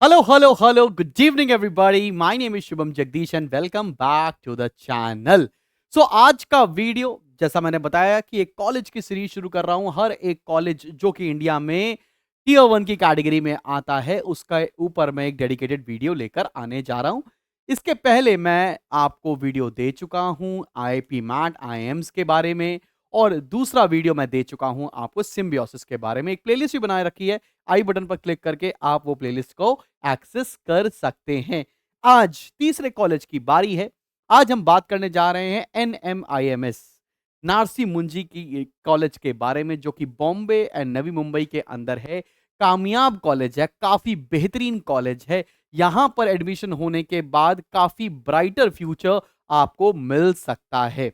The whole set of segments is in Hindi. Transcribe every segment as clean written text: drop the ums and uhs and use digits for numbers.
Hello, hello, hello. Good evening, everybody. My name is Shubham Jagdish and welcome back to the channel. आज का वीडियो जैसा मैंने बताया कि एक कॉलेज की सीरीज शुरू कर रहा हूं। हर एक कॉलेज जो कि इंडिया में टियर 1 की कैटेगरी में आता है, उसका ऊपर मैं एक डेडिकेटेड वीडियो लेकर आने जा रहा हूं। इसके पहले मैं आपको वीडियो दे चुका हूं आईआईपी मैट आईएम्स के बारे में, और दूसरा वीडियो मैं दे चुका हूं आपको सिम्बियोसिस के बारे में। एक प्लेलिस्ट भी बनाए रखी है, आई बटन पर क्लिक करके आप वो प्लेलिस्ट को एक्सेस कर सकते हैं। आज तीसरे कॉलेज की बारी है। आज हम बात करने जा रहे हैं एनएमआईएमएस, नारसी मुंजी की कॉलेज के बारे में, जो कि बॉम्बे एंड नवी मुंबई के अंदर है। कामयाब कॉलेज है, काफी बेहतरीन कॉलेज है। यहां पर एडमिशन होने के बाद काफी ब्राइटर फ्यूचर आपको मिल सकता है।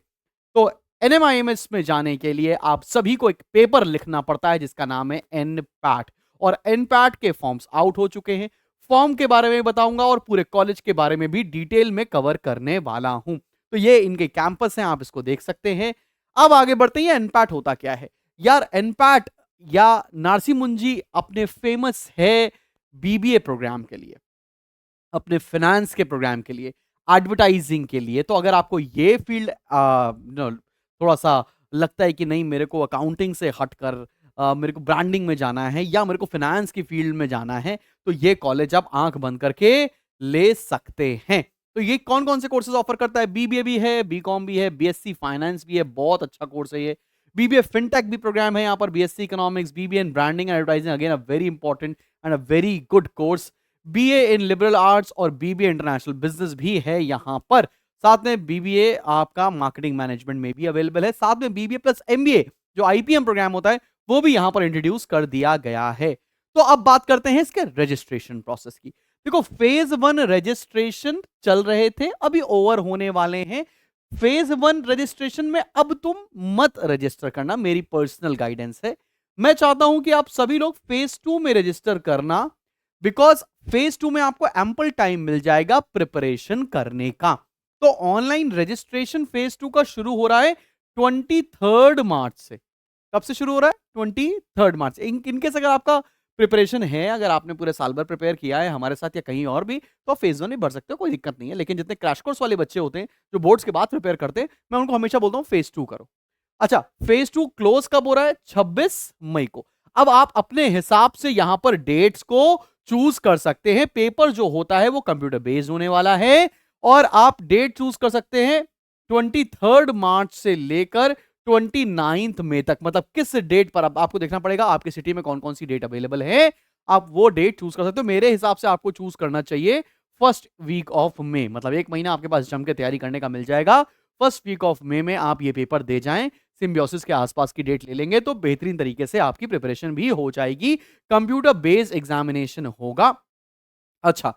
तो एनएमआईएमएस में जाने के लिए आप सभी को एक पेपर लिखना पड़ता है जिसका नाम है एनपैट, और एनपैट के फॉर्म्स आउट हो चुके हैं। फॉर्म के बारे में बताऊंगा और पूरे कॉलेज के बारे में भी डिटेल में कवर करने वाला हूं। तो ये इनके कैंपस हैं, आप इसको देख सकते हैं। अब आगे बढ़ते हैं, एनपैट होता क्या है यार। एनपैट या नारसी मुंजी अपने फेमस है बीबीए प्रोग्राम के लिए, अपने फाइनेंस के प्रोग्राम के लिए, एडवर्टाइजिंग के लिए। तो अगर आपको ये फील्ड थोड़ा सा लगता है कि नहीं, मेरे को अकाउंटिंग से हटकर मेरे को ब्रांडिंग में जाना है या मेरे को फाइनेंस की फील्ड में जाना है, तो ये कॉलेज आप आंख बंद करके ले सकते हैं। तो ये कौन कौन से कोर्सेज ऑफर करता है? बीबीए भी है, बीकॉम भी है, बीएससी फाइनेंस भी है, बहुत अच्छा कोर्स है ये। बीबीए फिनटेक भी प्रोग्राम है यहाँ पर, BSc economics, BBA in branding and advertising, again a very important and a very good course. BA in liberal arts और बीबीए इंटरनेशनल बिजनेस भी है यहाँ पर। साथ में बीबीए आपका मार्केटिंग मैनेजमेंट में भी अवेलेबल है। साथ में बीबीए प्लस एमबीए जो आईपीएम प्रोग्राम होता है, वो भी यहाँ पर इंट्रोड्यूस कर दिया गया है। तो अब बात करते हैं इसके रजिस्ट्रेशन प्रोसेस की। देखो, फेज 1 रजिस्ट्रेशन चल रहे थे, अभी ओवर होने वाले हैं। फेज 1 रजिस्ट्रेशन में अब तुम मत रजिस्टर करना, मेरी पर्सनल गाइडेंस है। मैं चाहता हूं कि आप सभी लोग फेज 2 में रजिस्टर करना, बिकॉज फेज 2 में आपको एम्पल टाइम मिल जाएगा प्रिपरेशन करने का। तो ऑनलाइन रजिस्ट्रेशन फेज 2 का शुरू हो रहा है 23 मार्च से। कब से शुरू हो रहा है? 23 मार्च। इनकेस अगर आपका प्रिपरेशन है, अगर आपने पूरे साल भर प्रिपेयर किया है हमारे साथ या कहीं और भी, तो आप फेज 1 में भर सकते हो, कोई दिक्कत नहीं है। लेकिन जितने क्रैश कोर्स वाले बच्चे होते हैं जो बोर्ड्स के बाद प्रिपेयर करते हैं, मैं उनको हमेशा बोलता हूं फेज 2 करो। अच्छा, फेज 2 क्लोज कब हो रहा है? 26 मई को। अब आप अपने हिसाब से यहां पर डेट्स को चूज कर सकते हैं। पेपर जो होता है वो कंप्यूटर बेस्ड होने वाला है, और आप डेट चूज कर सकते हैं 23 मार्च से लेकर 29 मई तक। मतलब किस डेट पर, अब आपको देखना पड़ेगा आपकी सिटी में कौन कौन सी डेट अवेलेबल है, आप वो डेट चूज कर सकते हो। मेरे हिसाब से आपको चूज करना चाहिए फर्स्ट वीक ऑफ मे, मतलब एक महीना आपके पास जम के तैयारी करने का मिल जाएगा। फर्स्ट वीक ऑफ मे में आप ये पेपर दे जाएं। सिम्बियोसिस के आसपास की डेट ले लेंगे तो बेहतरीन तरीके से आपकी प्रिपरेशन भी हो जाएगी। कंप्यूटर बेस्ड एग्जामिनेशन होगा। अच्छा,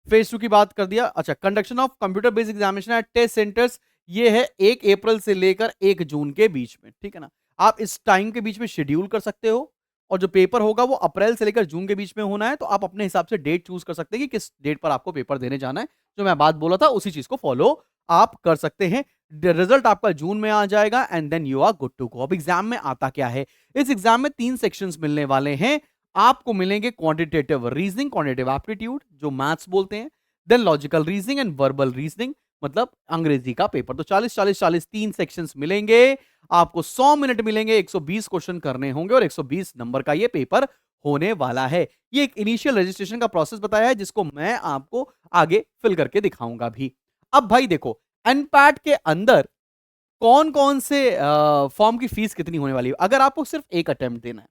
फेज 2 की बात कर दिया। अच्छा, conduction of computer based examination at test centres, ये है 1 अप्रैल से लेकर 1 जून के बीच में, ठीक है ना। आप इस टाइम के बीच में शेड्यूल कर सकते हो, और जो पेपर होगा वो अप्रैल से लेकर जून के बीच में होना है। तो आप अपने हिसाब से डेट चूज कर सकते हैं कि किस डेट पर आपको पेपर देने जाना है। जो मैं बात बोला था उसी चीज को फॉलो आप कर सकते हैं। रिजल्ट आपका जून में आ जाएगा and then you are good to go. अब एग्जाम में आता क्या है? इस एग्जाम में 3 सेक्शंस मिलने वाले हैं। आपको मिलेंगे क्वांटिटेटिव रीजनिंग, क्वांटिटेटिव एप्टीट्यूड जो मैथ्स बोलते हैं, then logical reasoning and verbal reasoning, मतलब अंग्रेजी का पेपर। तो 40 40 40 3 सेक्शंस मिलेंगे। आपको 100 मिनट मिलेंगे, 120 क्वेश्चन करने होंगे, और 120 नंबर का ये पेपर होने वाला है। ये एक इनिशियल रजिस्ट्रेशन का प्रोसेस बताया है, जिसको मैं आपको आगे फिल करके दिखाऊंगा भी। अब भाई देखो, अनपैट के अंदर कौन कौन से फॉर्म की फीस कितनी होने वाली है। अगर आपको सिर्फ एक अटेम्प्ट देना है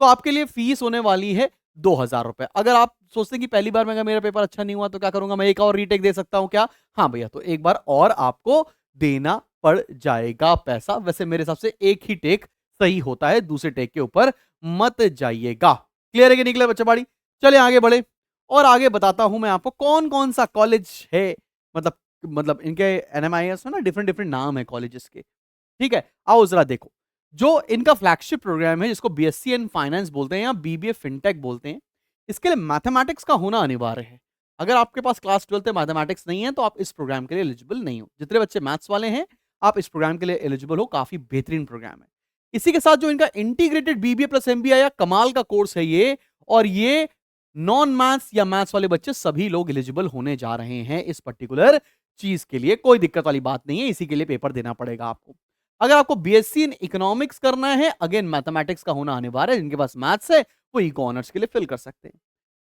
तो आपके लिए फीस होने वाली है 2,000 रुपए। अगर आप सोचते हैं कि पहली बार में अगर मेरा पेपर अच्छा नहीं हुआ तो क्या करूंगा, मैं एक और रीटेक दे सकता हूं क्या? हाँ भैया, तो एक बार और आपको देना पड़ जाएगा पैसा। वैसे मेरे हिसाब से एक ही टेक सही होता है, दूसरे टेक के ऊपर मत जाइएगा। क्लियर है कि निकले बच्चा बाड़ी? चले आगे बढ़े, और आगे बताता हूं मैं आपको कौन कौन सा कॉलेज है। मतलब इनके एनएमआईएस में ना डिफरेंट डिफरेंट नाम है कॉलेजेस के, ठीक है। आओ जरा देखो, जो इनका फ्लैगशिप प्रोग्राम है जिसको बीएससी इन फाइनेंस बोलते हैं या बीबीए फिनटेक बोलते हैं, इसके लिए मैथमेटिक्स का होना अनिवार्य है। अगर आपके पास क्लास 12 में मैथमेटिक्स नहीं है तो आप इस प्रोग्राम के लिए एलिजिबल नहीं हो। जितने बच्चे मैथ्स वाले हैं, आप इस प्रोग्राम के लिए एलिजिबल हो। काफी बेहतरीन प्रोग्राम है। इसी के साथ जो इनका इंटीग्रेटेड बीबीए प्लस एमबीए या कमाल का कोर्स है ये, और ये नॉन मैथ्स या मैथ्स वाले बच्चे सभी लोग एलिजिबल होने जा रहे हैं इस पर्टिकुलर चीज के लिए। कोई दिक्कत वाली बात नहीं है, इसी के लिए पेपर देना पड़ेगा आपको। अगर आपको बीएससी इन इकोनॉमिक्स करना है, अगेन मैथमेटिक्स का होना अनिवार्य है। जिनके पास मैथ्स है वो इको ऑनर्स के लिए फिल कर सकते हैं।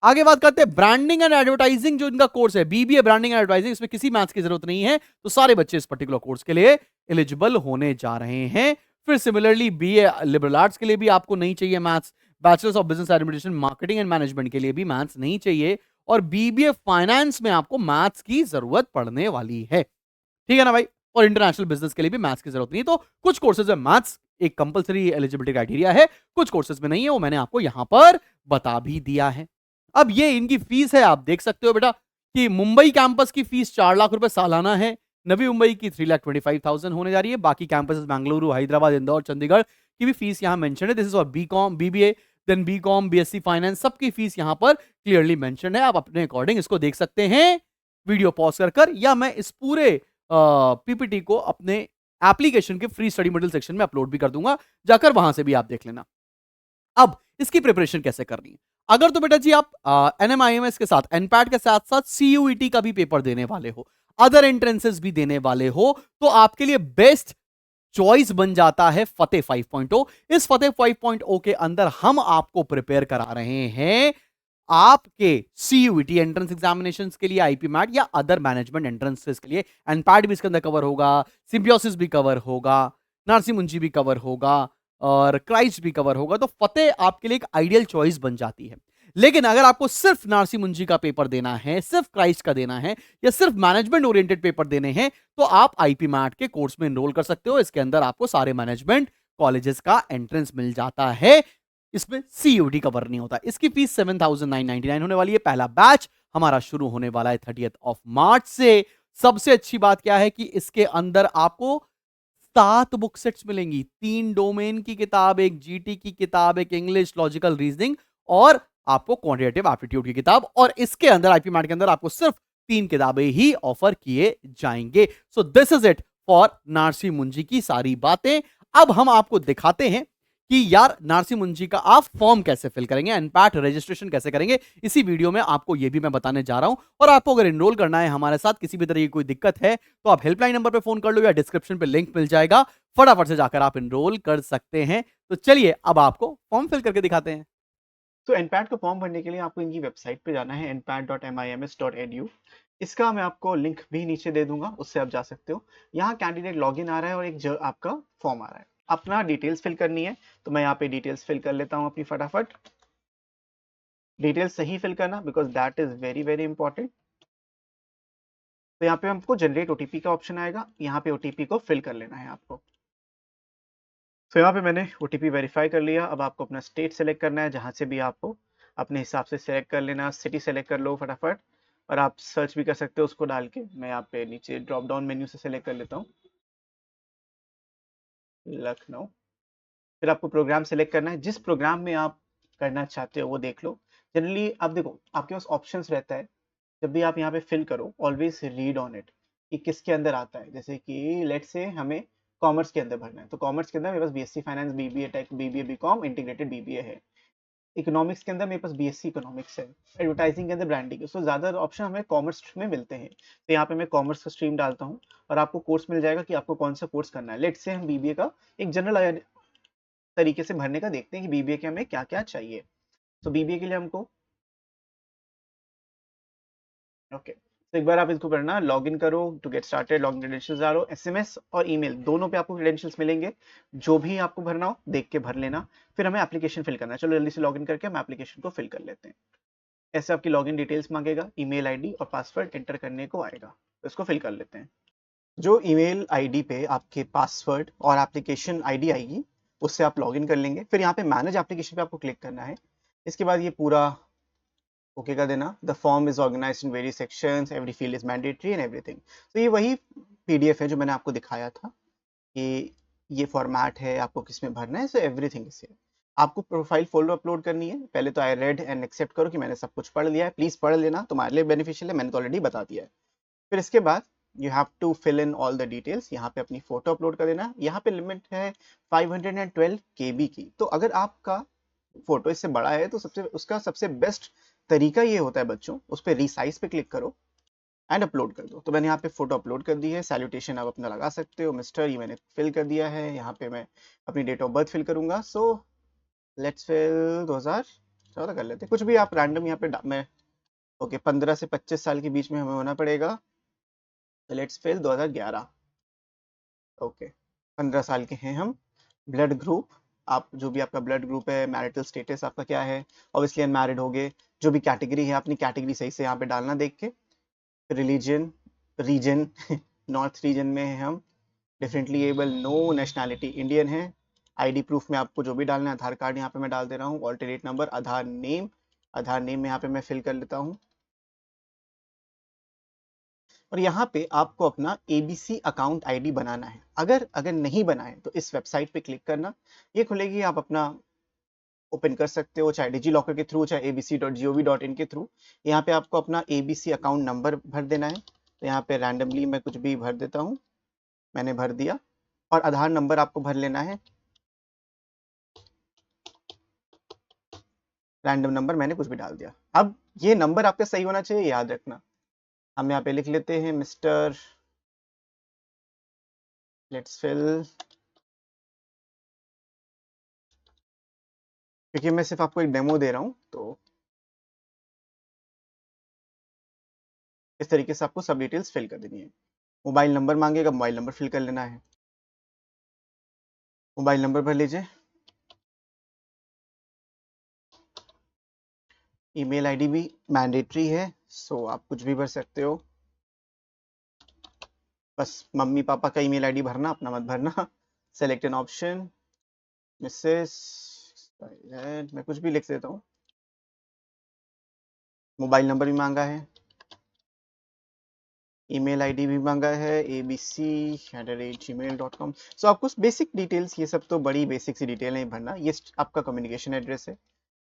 आगे बात करते हैं ब्रांडिंग एंड एडवर्टाइजिंग, जो इनका कोर्स है बीबीए ब्रांडिंग एंड एडवर्टाइजिंग, इसमें किसी मैथ्स की जरूरत नहीं है, तो सारे बच्चे इस पर्टिकुलर कोर्स के लिए एलिजिबल होने जा रहे हैं। फिर सिमिलरली बीए लिबरल आर्ट्स के लिए भी आपको नहीं चाहिए maths, bachelors of business administration marketing and management के लिए भी मैथ्स नहीं चाहिए, और बीबीए फाइनेंस में आपको मैथ्स की जरूरत पड़ने वाली है, ठीक है ना भाई। और इंटरनेशनल बिजनेस के लिए भी मैथ्स की जरूरत नहीं। तो कुछ कोर्सेज में मैथ्स एक कंपलसरी एलिजिबिलिटी क्राइटेरिया है, कुछ कोर्सेज में नहीं है, वो मैंने आपको यहां पर बता भी दिया है। अब ये इनकी फीस है, आप देख सकते हो बेटा कि मुंबई कैंपस की फीस 4 लाख रुपए सालाना है, नवी मुंबई की 3,25,000 होने जा रही है। बाकी कैंपसेस बेंगलुरु, हैदराबाद, इंदौर, चंडीगढ़ की भी फीस यहां मेंशन है। This is for BCom, BBA, then BCom, BSc finance, सबकी फीस यहां पर क्लियरली मेंशन है। आप अपने अकॉर्डिंग इसको देख सकते हैं वीडियो पॉज कर, या मैं इस पूरे पीपीटी को अपने एप्लीकेशन के फ्री स्टडी मटेरियल सेक्शन में अपलोड भी कर दूंगा, जाकर वहां से भी आप देख लेना। अब इसकी प्रिपरेशन कैसे करनी है? अगर तो बेटा जी आप एनएमआईएमएस के साथ, एनपैट के साथ साथ सीयूईटी का भी पेपर देने वाले हो, अदर एंट्रेंसेस भी देने वाले हो, तो आपके लिए बेस्ट चॉइस बन जाता है फतेह 5.0। इस फतेह 5.0 के अंदर हम आपको प्रिपेयर करा रहे हैं आपके सीयूईटी एंट्रेंस एग्जामिनेशन के लिए, आईपी मैट या अदर मैनेजमेंट एंट्रेंसेस के लिए। एनपैट भी इसके अंदर कवर होगा, सिम्बियोसिस भी कवर होगा, नार्सी मुंजी भी कवर होगा, और क्राइस्ट भी कवर होगा। तो फतेह आपके लिए एक आइडियल चॉइस बन जाती है। लेकिन अगर आपको सिर्फ नार्सी मुंजी का पेपर देना है, सिर्फ क्राइस्ट का देना है, या सिर्फ मैनेजमेंट ओरिएंटेड पेपर देने हैं, तो आप आईपी मैट के कोर्स में एनरोल कर सकते हो। इसके अंदर आपको सारे मैनेजमेंट कॉलेजेस का एंट्रेंस मिल जाता है, इसमें सीयूटी कवर नहीं होता। इसकी फीस 7,999 होने वाली है। पहला बैच हमारा शुरू होने वाला है 30 मार्च से। सबसे अच्छी बात क्या है कि इसके अंदर आपको 7 बुक सेट्स मिलेंगी, 3 डोमेन की किताब, एक जीटी की किताब, एक इंग्लिश, लॉजिकल रीजनिंग, और आपको क्वांटिटेटिव एप्टीट्यूड की किताब। और इसके अंदर आईपी मैट के अंदर आपको सिर्फ 3 किताबें ही ऑफर किए जाएंगे। So this is it for Narsee Monjee की सारी बातें। अब हम आपको दिखाते हैं कि यार नारसी मुंजी का आप फॉर्म कैसे फिल करेंगे, एनपैट रजिस्ट्रेशन कैसे करेंगे। इसी वीडियो में आपको यह भी मैं बताने जा रहा हूं। और आपको अगर एनरोल करना है हमारे साथ, किसी भी तरह की कोई दिक्कत है, तो आप हेल्पलाइन नंबर पे फोन कर लो या डिस्क्रिप्शन पे लिंक मिल जाएगा, फटाफट से जाकर आप एनरोल कर सकते हैं। तो चलिए अब आपको फॉर्म फिल करके दिखाते हैं। तो एनपैट का फॉर्म भरने के लिए आपको इनकी वेबसाइट पे जाना है npat.mims.edu। इसका मैं आपको लिंक भी नीचे दे दूंगा, उससे आप जा सकते हो। यहाँ कैंडिडेट लॉगिन आ रहा है और एक आपका फॉर्म आ रहा है, अपना डिटेल्स फिल करनी है। तो मैं यहाँ पे डिटेल्स फिल कर लेता हूँ अपनी फटाफट। डिटेल्स सही फिल करना, because that is very very important. तो यहाँ पे हमको जनरेट ओटीपी का ऑप्शन आएगा, यहाँ पे ओटीपी को फिल कर लेना है आपको। तो यहाँ पे मैंने ओटीपी वेरीफाई कर लिया। अब आपको अपना स्टेट सेलेक्ट करना है, जहाँ से भी आपको अपने हिसाब से सेलेक्ट कर लेना। सिटी सेलेक्ट कर लो फटाफट, और आप सर्च भी कर सकते हो उसको डाल के। मैं यहाँ पे नीचे ड्रॉप डाउन मेन्यू से सेलेक्ट कर लेता हूँ लखनऊ। फिर आपको प्रोग्राम सेलेक्ट करना है, जिस प्रोग्राम में आप करना चाहते हो वो देख लो। जनरली आप देखो, आपके पास ऑप्शंस रहता है, जब भी आप यहाँ पे फिल करो ऑलवेज रीड ऑन इट कि किसके अंदर आता है। जैसे कि लेट्स से हमें कॉमर्स के अंदर भरना है, तो कॉमर्स के अंदर मेरे पास BSc finance, BBA tech, BBA BCom, integrated BBA है। इकोनॉमिक्स के अंदर मेरे पास बीएससी इकोनॉमिक्स है। एडवर्टाइजिंग के अंदर ब्रांडिंग, उसमें ज़्यादा ऑप्शन हमें कॉमर्स में मिलते हैं। तो यहाँ पे मैं कॉमर्स का स्ट्रीम डालता हूँ, और आपको कोर्स मिल जाएगा कि आपको कौन सा कोर्स करना है। लेट्स से हम बीबीए का एक जनरल तरीके से भरने का देखते हैं कि बीबीए के हमें क्या क्या चाहिए। तो बीबीए के लिए हमको ओके, तो एक बार आप इसको करना, लॉग इन करो to get started, log in credentials डालो। एसएमएस और ईमेल दोनों पे आपको क्रेडेंशियल्स मिलेंगे, जो भी आपको भरना हो देख के भर लेना। फिर हमें एप्लीकेशन फिल करना है। चलो जल्दी से लॉग इन करके हम एप्लीकेशन को फिल कर लेते हैं। ऐसे आपकी लॉगिन डिटेल्स मांगेगा, ईमेल आईडी और पासवर्ड एंटर करने को आएगा, तो इसको फिल कर लेते हैं। जो ईमेल आईडी पे आपके पासवर्ड और एप्लीकेशन आईडी आएगी, उससे आप लॉगिन कर लेंगे। फिर यहाँ पे मैनेज एप्लीकेशन पे आपको क्लिक करना है। इसके बाद ये पूरा ओके का देना। The form is organised in various sections, every field is mandatory and everything. तो ये वही पीडीएफ है जो मैंने आपको दिखाया था कि ये फॉर्मेट है, आपको किस में भरना है। So everything is here. आपको प्रोफाइल फोल्डर अपलोड करनी है। पहले तो आई रेड एंड एक्सेप्ट करो कि मैंने सब कुछ पढ़ लिया है। प्लीज पढ़ लेना, तुम्हारे लिए बेनिफिशियल है, मैंने तो ऑलरेडी बता दिया है। फिर इसके बाद you have to fill in all the details. यहाँ पे अपनी फोटो अपलोड कर देना। यहाँ पे लिमिट है 512 KB की। तो अगर आपका फोटो इससे बड़ा है तो सबसे उसका सबसे बेस्ट तरीका ये होता है बच्चों, उस पर रिसाइज पे क्लिक करो एंड अपलोड कर दो। तो मैंने यहाँ पे फोटो अपलोड कर दी है, सैल्यूटेशन आप अपना लगा सकते हो, मिस्टर ये मैंने फिल कर दिया है, यहाँ पे मैं अपनी डेट ऑफ बर्थ फिल करूंगा। सो लेट्स फिल 2014 कर लेते हैं, कुछ भी आप रैंडम यहाँ पे मैं ओके 15 से 25 साल के बीच में हमें होना पड़ेगा। तो लेट्स फिल 2011। ओके 15 साल के हैं हम। ब्लड ग्रुप, आप जो भी आपका ब्लड ग्रुप है, मैरिटल स्टेटस आपका क्या है, ऑब्वियसली अनमैरिड होगे। जो भी कैटेगरी है अपनी कैटेगरी सही से यहाँ पे डालना देख के। रिलीजन, रीजन नॉर्थ रीजन में है हम। Differently able, no, nationality Indian है। आईडी प्रूफ में आपको जो भी डालना है, आधार कार्ड यहाँ पे मैं डाल दे रहा हूँ। ऑल्टरनेट नंबर, आधार नेम में यहाँ पे मैं फिल कर लेता हूँ। और यहाँ पे आपको अपना एबीसी अकाउंट आईडी बनाना है। अगर अगर नहीं बनाए तो इस वेबसाइट पे क्लिक करना, ये खुलेगी, आप अपना ओपन कर सकते हो, चाहे डिजी लॉकर के थ्रू, चाहे abc.gov.in के थ्रू। यहाँ पे आपको अपना एबीसी अकाउंट नंबर भर देना है। तो यहाँ पे रैंडमली मैं कुछ भी भर देता हूँ, मैंने भर दिया। और आधार नंबर आपको भर लेना है, रैंडम नंबर मैंने कुछ भी डाल दिया। अब ये नंबर आपका सही होना चाहिए, याद रखना। हम यहाँ पे लिख लेते हैं मिस्टर, लेट्स फिल, क्योंकि मैं सिर्फ आपको एक डेमो दे रहा हूँ, तो इस तरीके से आपको सब डिटेल्स फिल कर देनी है। मोबाइल नंबर मांगेगा, मोबाइल नंबर फिल कर लेना है, मोबाइल नंबर भर लीजिए। ईमेल आईडी भी मैंडेटरी है, सो आप कुछ भी भर सकते हो, बस मम्मी पापा का ईमेल आईडी भरना, अपना मत भरना। सेलेक्ट एन ऑप्शन, मिसेस, मैं कुछ भी लिख देता हूँ। मोबाइल नंबर भी मांगा है, ईमेल आईडी भी मांगा है, abc@gmail.com। सो आपको बेसिक डिटेल्स, ये सब तो बड़ी बेसिक सी डिटेल नहीं भरना, ये आपका कम्युनिकेशन एड्रेस है।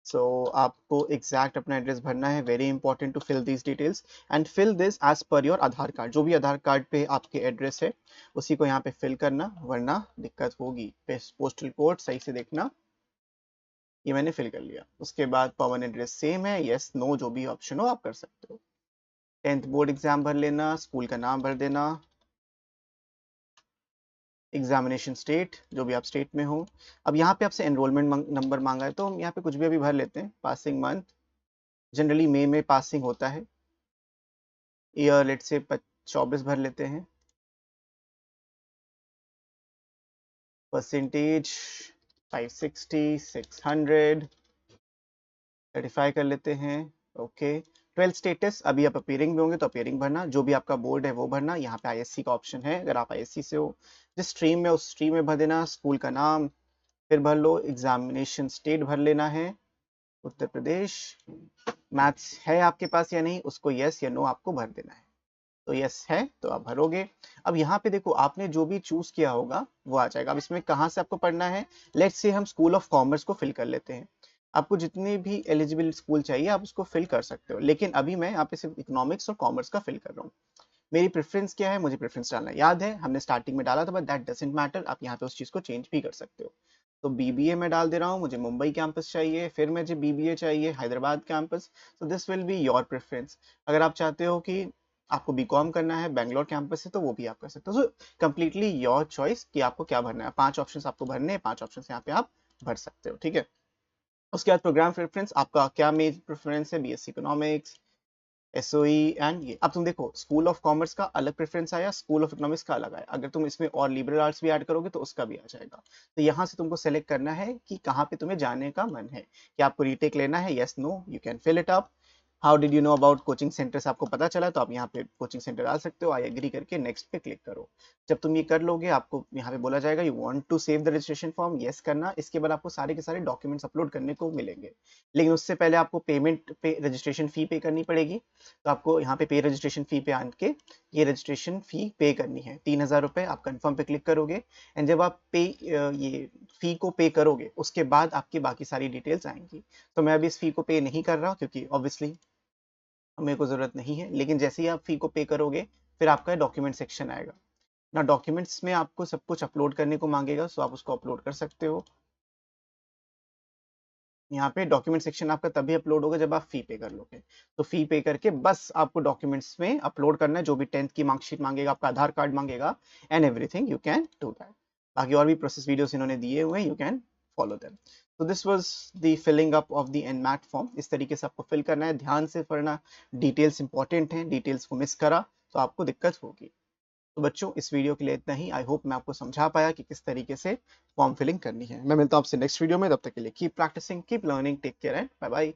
सो आपको एग्जैक्ट अपना एड्रेस भरना है, very important to fill this details and fill this as per your Aadhaar card. जो भी आधार कार्ड पे आपके एड्रेस है उसी को यहाँ पे फिल करना, वरना दिक्कत होगी। पोस्टल कोड सही से देखना, ये मैंने फिल कर लिया। उसके बाद पवन एड्रेस सेम है, यस नो जो भी ऑप्शन हो आप कर सकते हो। 10th बोर्ड एग्जाम भर लेना, स्कूल का नाम भर देना, एग्जामिनेशन स्टेट जो भी आप स्टेट में हो। अब यहाँ पे आपसे एनरोलमेंट नंबर मांगा है, तो हम यहाँ पे कुछ भी अभी भर लेते हैं। पासिंग मंथ, जनरली मई में पासिंग होता है। ईयर लेट से 24 भर लेते हैं। परसेंटेज 560, 600, 35 कर लेते हैं। ओके 12 स्टेटस, अभी आप अपीयरिंग में होंगे तो अपीयरिंग भरना, जो भी आपका बोर्ड है वो भरना। यहाँ पे आईएससी का ऑप्शन है, अगर आप आईएससी से हो, जिस स्ट्रीम में उस स्ट्रीम में भर देना। स्कूल का नाम फिर भर लो, एग्जामिनेशन स्टेट भर लेना है, उत्तर प्रदेश। मैथ्स है आपके पास या नहीं, उसको यस या नो आपको भर देना है। तो यस है तो आप भरोगे। अब यहाँ पे देखो, आपने जो भी चूज किया होगा वो आ जाएगा। अब इसमें कहाँ से आपको पढ़ना है, लेट्स से हम स्कूल ऑफ कॉमर्स को फिल कर लेते हैं। आपको जितने भी एलिजिबल स्कूल चाहिए आप उसको फिल कर सकते हो, लेकिन अभी मैं यहाँ पे सिर्फ इकोनॉमिक्स और कॉमर्स का फिल कर रहा हूँ। मेरी प्रेफरेंस क्या है, मुझे प्रेफरेंस डालना याद है, हमने स्टार्टिंग में डाला था, बट दैट डजंट मैटर। आप यहाँ पे उस चीज को चेंज भी कर सकते हो। तो बीबीए में डाल दे रहा हूँ, मुझे मुंबई कैंपस चाहिए, फिर मुझे बीबीए चाहिए Hyderabad campus. So this will be your preference. अगर आप चाहते हो कि आपको बीकॉम करना है बैंगलोर कैंपस से, तो वो भी आप कर सकते हो। सो कंप्लीटली योर चॉइस कि आपको क्या भरना है। 5 ऑप्शन आपको भरने हैं, 5 ऑप्शन यहाँ पे आप भर सकते हो, ठीक है। उसके बाद प्रोग्राम प्रेफरेंस, आपका क्या मेन प्रेफरेंस है, बीएससी इकोनॉमिक्स, एसओई एंड ये। अब तुम देखो, स्कूल ऑफ कॉमर्स का अलग प्रेफरेंस आया, स्कूल ऑफ इकोनॉमिक्स का अलग आया। अगर तुम इसमें और लिबरल आर्ट्स भी ऐड करोगे तो उसका भी आ जाएगा। तो यहाँ से तुमको सेलेक्ट करना है कि कहाँ पे तुम्हें जाने का मन है, कि आपको रीटेक लेना है, yes no you can fill it up. How did you know about coaching centre से आपको पता चला, तो आप यहाँ पे कोचिंग सेंटर डाल सकते हो। आई एग्री करके नेक्स्ट पे क्लिक करो। जब तुम ये कर लोगे, आपको यहाँ पे बोला जाएगा you want to save the registration form, yes करना। इसके बाद आपको सारे के सारे डॉक्यूमेंट्स अपलोड करने को मिलेंगे, लेकिन उससे पहले आपको पेमेंट पे रजिस्ट्रेशन फी पे करनी पड़ेगी। तो आपको यहाँ पे पे रजिस्ट्रेशन फी पे आन के ये रजिस्ट्रेशन फी पे करनी है, 3000 रुपये। आप कंफर्म पे क्लिक करोगे एंड जब आप पे ये फी को पे करोगे उसके बाद आपकी बाकी सारी डिटेल्स आएंगी। तो मैं अभी इस फी को पे नहीं कर रहा हूँ क्योंकि ऑब्वियसली मेरे को ज़रूरत नहीं है, लेकिन जैसे ही आप फी को पे करोगे फिर आपका डॉक्यूमेंट सेक्शन आएगा ना। डॉक्यूमेंट्स में आपको सब कुछ अपलोड करने को मांगेगा, सो आप उसको अपलोड कर सकते हो। यहाँ पे डॉक्यूमेंट सेक्शन आपका तभी अपलोड होगा जब आप फी पे कर लोगे। तो फी पे करके बस आपको डॉक्यूमेंट्स में अपलोड करना है, जो भी 10th की मार्कशीट मांगेगा, आपका आधार कार्ड मांगेगा, and everything you can do that. बाकी और भी प्रोसेस वीडियोस इन्होंने दिए हुए हैं, यू कैन फॉलो देम। तो this was the filling up of the NMAT form. इस तरीके से आपको फिल करना है, ध्यान से पढ़ना, डिटेल्स इंपॉर्टेंट हैं, डिटेल्स को मिस करा तो आपको दिक्कत होगी। तो बच्चों इस वीडियो के लिए इतना ही। आई होप मैं आपको समझा पाया कि किस तरीके से फॉर्म फिलिंग करनी है। मैं मिलता हूँ आपसे नेक्स्ट वीडियो में, तब तक के लिए keep practising, keep learning, take care and bye bye.